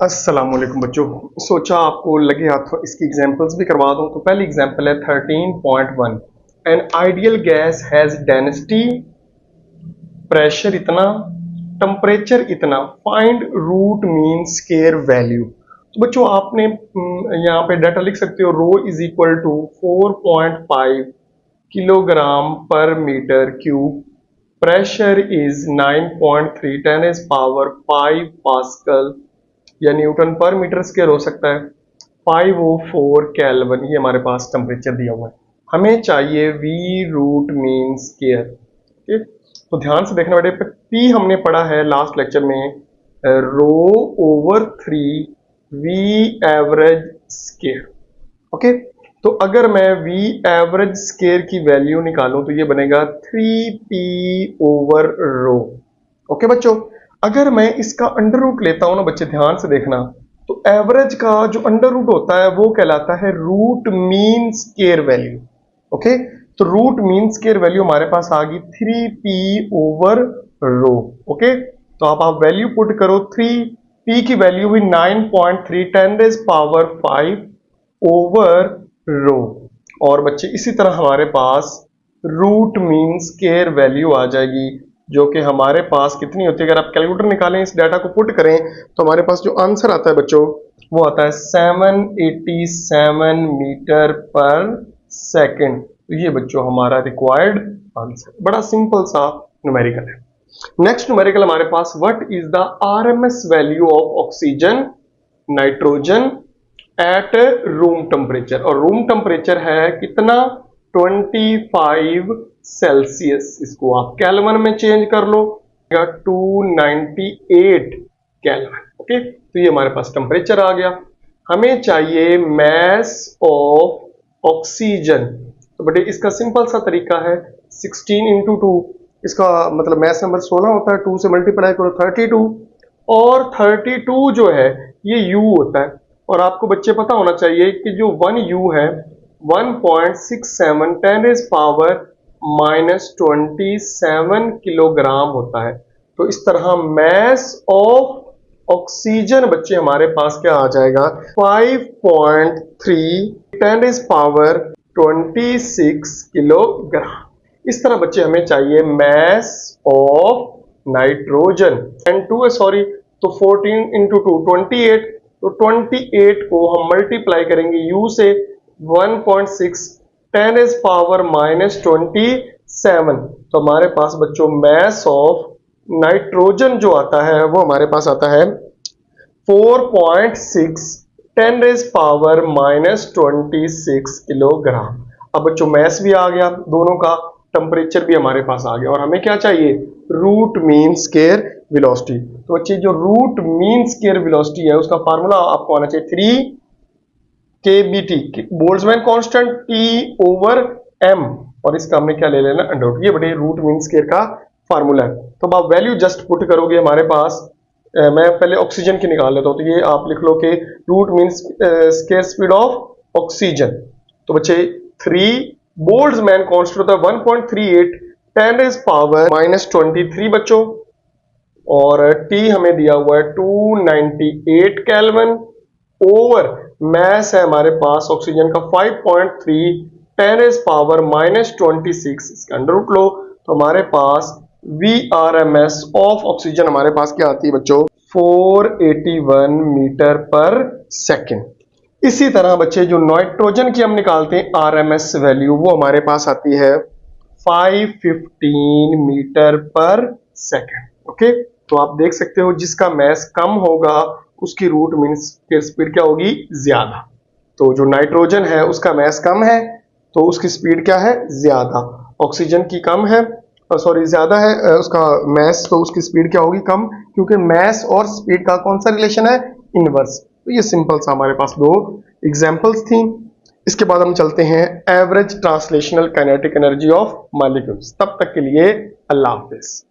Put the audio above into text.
अस्सलाम वालेकुम बच्चों, सोचा आपको लगे हाथों इसकी एग्जांपल्स भी करवा दूं। तो पहली एग्जांपल है 13.1। An ideal gas has density, pressure इतना, टेम्परेचर इतना, find root mean square value. तो बच्चों आपने यहाँ पे डाटा लिख सकते हो। Rho is equal to 4.5 kilogram per meter cube, pressure is 9.3 10 is power 5 pascal या न्यूटन पर मीटर स्क्वायर हो सकता है। 504 केल्विन ये हमारे पास टेम्परेचर दिया हुआ है। हमें चाहिए वी रूट मीन स्क्वायर। ठीक, तो ध्यान से देखना बेटे, पी हमने पढ़ा है लास्ट लेक्चर में rho over 3 V average square. Okay, तो अगर मैं वी एवरेज स्क्वायर की वैल्यू निकालूं तो ये बनेगा 3p ओवर रो। ओके बच्चों, अगर मैं इसका अंडर रूट लेता हूं ना बच्चे, ध्यान से देखना, तो एवरेज का जो अंडर रूट होता है वो कहलाता है root mean square value. Okay, तो रूट मीन स्क्वायर वैल्यू हमारे पास आ गई 3p ओवर रो। ओके, तो आप वैल्यू पुट करो, 3p की वैल्यू हुई 9.3 10 रेज पावर 5 ओवर रो। और बच्चे इसी तरह हमारे पास रूट मीन स्क्वायर वैल्यू आ जाएगी, जो कि हमारे पास कितनी होती है। अगर आप कैलकुलेटर निकालें, इस डाटा को पुट करें, तो हमारे पास जो आंसर आता है बच्चों वो आता है 787 मीटर पर सेकंड। तो ये बच्चों हमारा रिक्वायर्ड आंसर, बड़ा सिंपल सा न्यूमेरिकल है। नेक्स्ट न्यूमेरिकल हमारे पास, what is the RMS value of oxygen nitrogen at room temperature. और रूम टेम्परेचर है कितना, 25 सेल्सियस। इसको आप केल्विन में चेंज कर लो, 298 केल्विन। ओके, तो ये हमारे पास टेम्परेचर आ गया। हमें चाहिए मैस ऑफ ऑक्सीजन। तो बेटे इसका सिंपल सा तरीका है, 16 इंटू 2, इसका मतलब मैस नंबर 16 होता है, 2 से मल्टीप्लाई करो 32, और 32 जो है ये यू होता है। और आपको बच्चे पता होना चाहिए कि जो 1 यू है 1.67 10 इज पावर -27 किलोग्राम होता है। तो इस तरह मैस ऑफ ऑक्सीजन बच्चे हमारे पास क्या आ जाएगा, 5.3 10 इज पावर 26 किलोग्राम। इस तरह बच्चे हमें चाहिए मैस ऑफ नाइट्रोजन एंड तो 14 इंटू 2 28। तो 28 को हम मल्टीप्लाई करेंगे यू से, 1.6 10 इज पावर -27। तो हमारे पास बच्चों मैस ऑफ नाइट्रोजन जो आता है वो हमारे पास आता है 4.6 10 इज पावर -26 किलोग्राम। अब बच्चों मैस भी आ गया दोनों का, टेम्परेचर भी हमारे पास आ गया, और हमें क्या चाहिए, रूट मीन स्क्वायर वेलोसिटी। तो बच्चे जो रूट मीन स्क्वायर वेलोसिटी है उसका फार्मूला आपको आना चाहिए 3 kBT, Boltzmann constant, T over m, और इसका हमने क्या ले लेना, अंडर रूट। ये बड़े रूट मीन स्क्वायर का फार्मूला है। तो आप वैल्यू जस्ट पुट करोगे हमारे पास, मैं पहले ऑक्सीजन की निकाल लेता हूं। तो ये आप लिख लो कि root mean square speed of oxygen. तो बच्चे 3 बोल्ट्जमैन कांस्टेंट होता है 1.38 10 इज पावर -23 बच्चों, और T हमें दिया हुआ है 298 केल्विन, ओवर मैस है हमारे पास ऑक्सीजन का 5.3 10 इज पावर -26। इसका अंडर रूट लो, तो हमारे पास VRMS ऑफ ऑक्सीजन हमारे पास क्या आती है बच्चों, 481 मीटर पर सेकंड। इसी तरह बच्चे जो नाइट्रोजन की हम निकालते हैं RMS वैल्यू, वो हमारे पास आती है 515 मीटर पर सेकंड। ओके, तो आप देख सकते हो जिसका मैस कम होगा उसकी रूट मीन स्पीड क्या होगी, ज्यादा। तो जो नाइट्रोजन है उसका मैस कम है तो उसकी स्पीड क्या है, ज्यादा। ऑक्सीजन की कम है, ज्यादा है उसका मैस, तो उसकी स्पीड क्या होगी, कम, क्योंकि मैस और स्पीड का कौन सा रिलेशन है, इनवर्स। तो ये सिंपल सा हमारे पास 2 एग्जांपल्स थी। इसके बाद हम चलते हैं average translational kinetic energy of molecules. तब तक के लिए अल्लाह हाफिज।